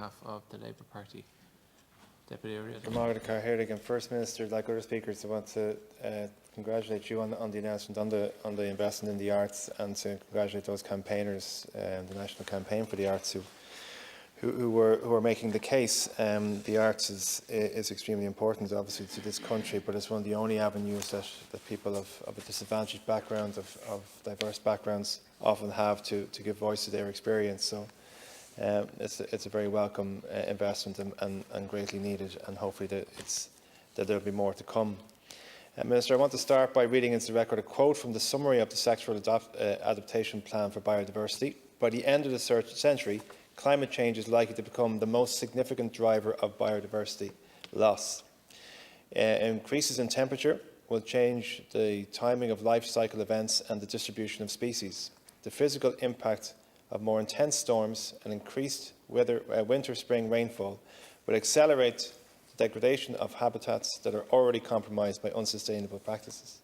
behalf of the Labour Party. Deputy Ríordáin. First Minister, like other speakers, I want to congratulate you on the announcement on the investment in the arts, and to congratulate those campaigners, the National Campaign for the Arts, who were making the case. The arts is extremely important, obviously, to this country, but it's one of the only avenues that people of a disadvantaged background, of diverse backgrounds, often have to give voice to their experience. So it's a very welcome investment, and greatly needed, and hopefully that there will be more to come. Minister, I want to start by reading into the record a quote from the summary of the Sectoral Adaptation Plan for Biodiversity. By the end of the century, climate change is likely to become the most significant driver of biodiversity loss. Increases in temperature will change the timing of life cycle events and the distribution of species. The physical impact of more intense storms and increased winter-spring rainfall will accelerate the degradation of habitats that are already compromised by unsustainable practices.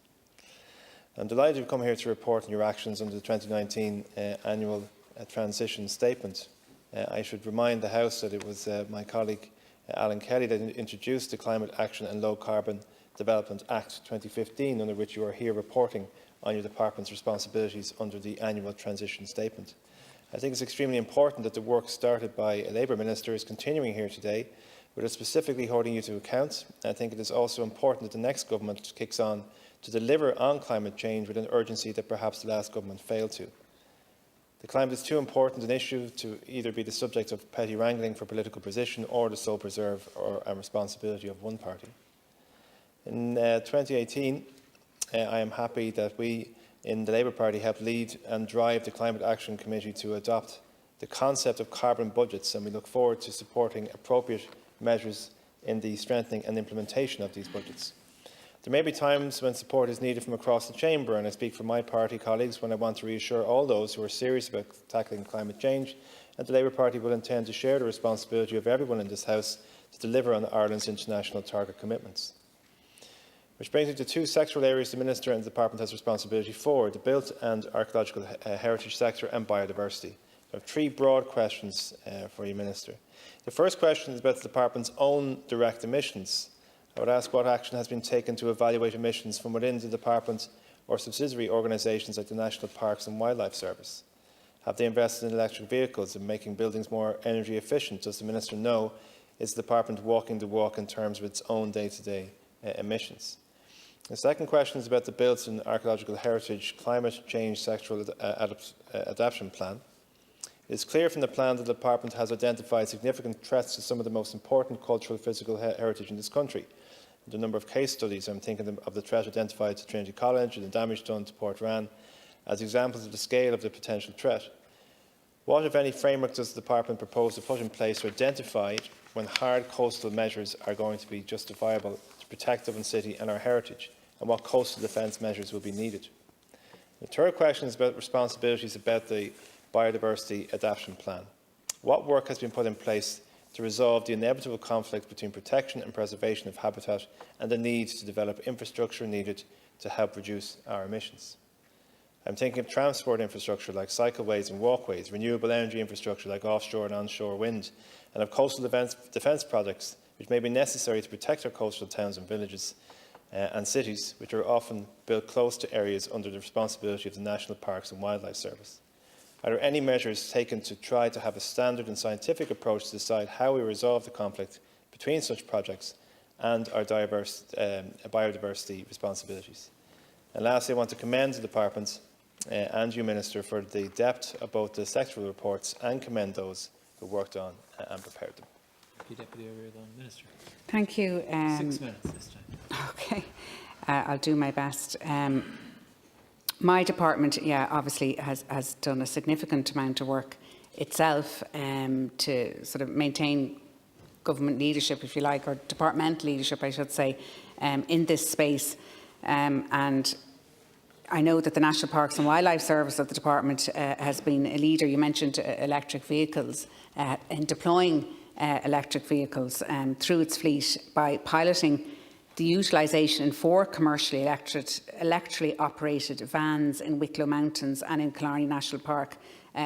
I'm delighted to come here to report on your actions under the 2019 annual transition statement. I should remind the House that it was my colleague Alan Kelly that introduced the Climate Action and Low Carbon Development Act 2015, under which you are here reporting on your department's responsibilities under the annual transition statement. I think it's extremely important that the work started by a Labour Minister is continuing here today, but is specifically holding you to account. I think it is also important that the next government kicks on to deliver on climate change with an urgency that perhaps the last government failed to. The climate is too important an issue to either be the subject of petty wrangling for political position or the sole preserve and responsibility of one party. In 2018, I am happy that we in the Labour Party helped lead and drive the Climate Action Committee to adopt the concept of carbon budgets, and we look forward to supporting appropriate measures in the strengthening and implementation of these budgets. There may be times when support is needed from across the chamber, and I speak for my party colleagues when I want to reassure all those who are serious about tackling climate change, and the Labour Party will intend to share the responsibility of everyone in this House to deliver on Ireland's international target commitments. Which brings me to two sectoral areas the Minister and the Department has responsibility for: the built and archaeological heritage sector and biodiversity. I have three broad questions for you, Minister. The first question is about the Department's own direct emissions. I would ask what action has been taken to evaluate emissions from within the Department or subsidiary organisations like the National Parks and Wildlife Service. Have they invested in electric vehicles and making buildings more energy efficient? Does the Minister know, is the Department walking the walk in terms of its own day-to-day emissions? The second question is about the Built and Archaeological Heritage Climate Change Sectoral Adaptation Plan. It is clear from the plan that the Department has identified significant threats to some of the most important cultural and physical heritage in this country. The number of case studies, I'm thinking of the threat identified to Trinity College and the damage done to Portrane, as examples of the scale of the potential threat. What, if any, framework does the Department propose to put in place to identify when hard coastal measures are going to be justifiable to protect Dublin City and our heritage, and what coastal defence measures will be needed? The third question is about responsibilities about the Biodiversity Adaptation Plan. What work has been put in place to resolve the inevitable conflict between protection and preservation of habitat and the need to develop infrastructure needed to help reduce our emissions? I'm thinking of transport infrastructure like cycleways and walkways, renewable energy infrastructure like offshore and onshore wind, and of coastal defence projects which may be necessary to protect our coastal towns and villages and cities, which are often built close to areas under the responsibility of the National Parks and Wildlife Service. Are there any measures taken to try to have a standard and scientific approach to decide how we resolve the conflict between such projects and our biodiversity responsibilities? And lastly, I want to commend the Department and you, Minister, for the depth of both the sectoral reports and commend those who worked on and prepared them. Thank you, Deputy Ríordáin. Minister. Thank you. 6 minutes this time. Okay, I'll do my best. My department, obviously has done a significant amount of work itself to sort of maintain government leadership, if you like, or departmental leadership, I should say, in this space. And I know that the National Parks and Wildlife Service of the department has been a leader. You mentioned electric vehicles, in deploying electric vehicles through its fleet by piloting the utilisation in 4 commercially electrically operated vans in Wicklow Mountains and in Killarney National Park,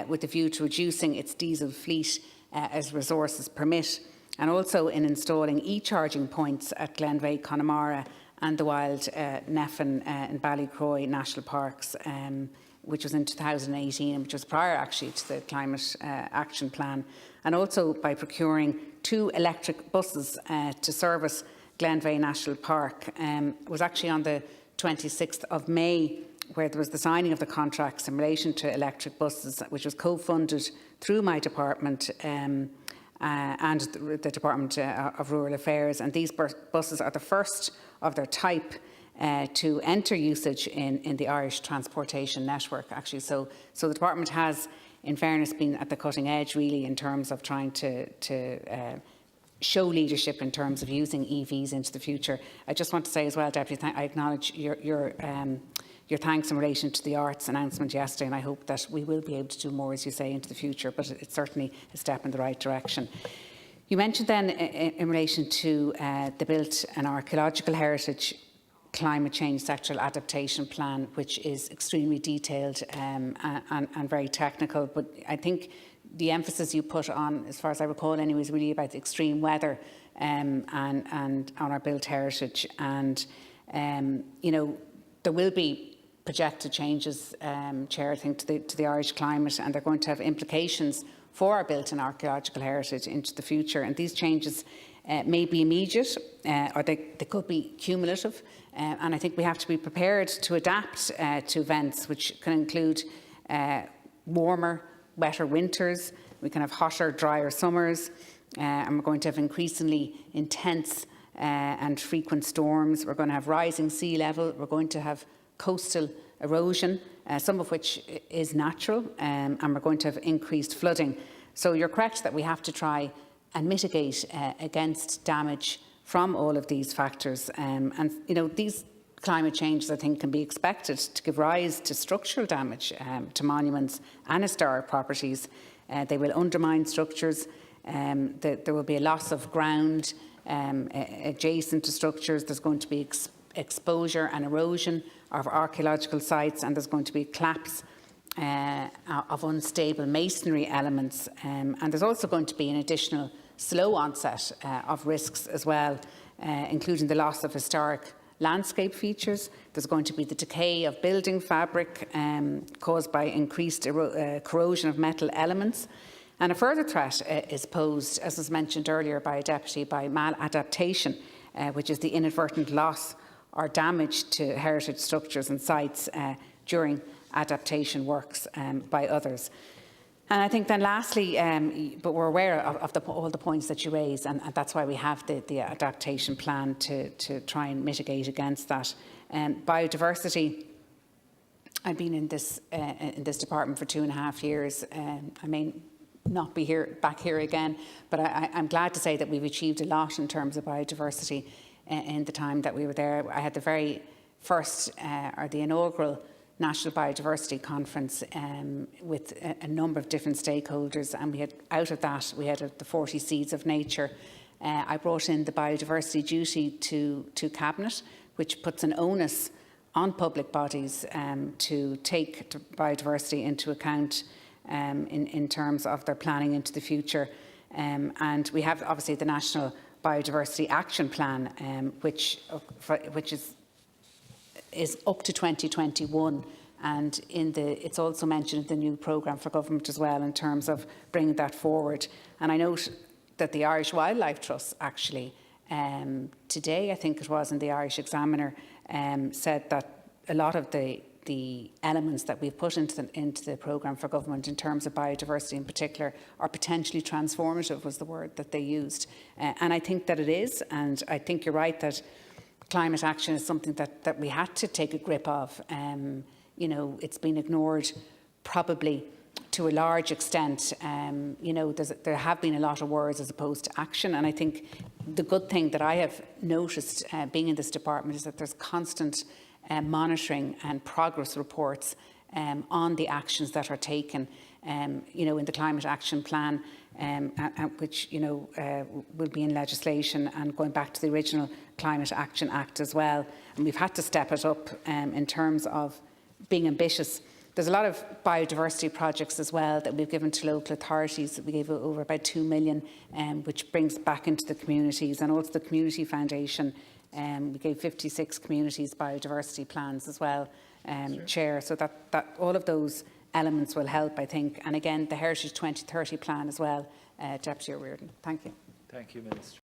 with a view to reducing its diesel fleet as resources permit, and also in installing e-charging points at Glenveigh, Connemara and the Wild Neffin and Ballycroy National Parks, which was in 2018, which was prior actually to the Climate Action Plan, and also by procuring 2 electric buses to service Glenveigh National Park. It was actually on the 26th of May where there was the signing of the contracts in relation to electric buses, which was co-funded through my department and the Department of Rural Affairs. And these buses are the first of their type to enter usage in the Irish transportation network, actually. So the department has, in fairness, been at the cutting edge, really, in terms of trying to show leadership in terms of using EVs into the future. I just want to say as well, Deputy, I acknowledge your thanks in relation to the arts announcement yesterday, and I hope that we will be able to do more, as you say, into the future, but it's certainly a step in the right direction. You mentioned then in relation to the Built and Archaeological Heritage Climate Change Sectoral Adaptation Plan, which is extremely detailed and very technical, but I think the emphasis you put on, as far as I recall anyway, is really about the extreme weather and on our built heritage. And, you know, there will be projected changes, Chair, I think, to the Irish climate, and they're going to have implications for our built and archaeological heritage into the future. And these changes may be immediate or they could be cumulative. And I think we have to be prepared to adapt to events which can include warmer, wetter winters, we can have hotter, drier summers, and we're going to have increasingly intense and frequent storms. We're going to have rising sea level, we're going to have coastal erosion, some of which is natural, and we're going to have increased flooding. So you're correct that we have to try and mitigate against damage from all of these factors. And you know, these climate changes, I think, can be expected to give rise to structural damage to monuments and historic properties. They will undermine structures. There will be a loss of ground adjacent to structures. There's going to be exposure and erosion of archaeological sites, and there's going to be a collapse of unstable masonry elements. And there's also going to be an additional slow onset of risks as well, including the loss of historic landscape features. There's going to be the decay of building fabric caused by increased corrosion of metal elements. And a further threat is posed, as was mentioned earlier by a deputy, by maladaptation, which is the inadvertent loss or damage to heritage structures and sites during adaptation works by others. And I think then lastly, but we're aware of all the points that you raise, and that's why we have the adaptation plan to try and mitigate against that. Biodiversity, I've been in this department for 2.5 years. I may not be back here again, but I'm glad to say that we've achieved a lot in terms of biodiversity in the time that we were there. I had the very first, or the inaugural National Biodiversity Conference with a number of different stakeholders, and we had, out of that, we had the 40 Seeds of Nature. I brought in the biodiversity duty to Cabinet, which puts an onus on public bodies to take biodiversity into account in terms of their planning into the future. And we have obviously the National Biodiversity Action Plan, which is up to 2021, and it's also mentioned in the new programme for government as well in terms of bringing that forward. And I note that the Irish Wildlife Trust actually today, I think it was in the Irish Examiner, said that a lot of the elements that we've put into the programme for government in terms of biodiversity in particular are potentially transformative, was the word that they used. And I think that it is, and I think you're right that climate action is something that we had to take a grip of. You know, it's been ignored probably to a large extent. You know, there have been a lot of words as opposed to action, and I think the good thing that I have noticed being in this department is that there's constant monitoring and progress reports on the actions that are taken. You know, in the Climate Action Plan, which, you know, will be in legislation, and going back to the original Climate Action Act as well. And we've had to step it up in terms of being ambitious There's a lot of biodiversity projects as well that we've given to local authorities. We gave over about 2 million, which brings back into the communities, and also the Community Foundation. We gave 56 communities biodiversity plans as well, Chair. So that all of those elements will help, I think. And again, the Heritage 2030 plan as well, Deputy O'Riordan. Thank you. Thank you, Minister.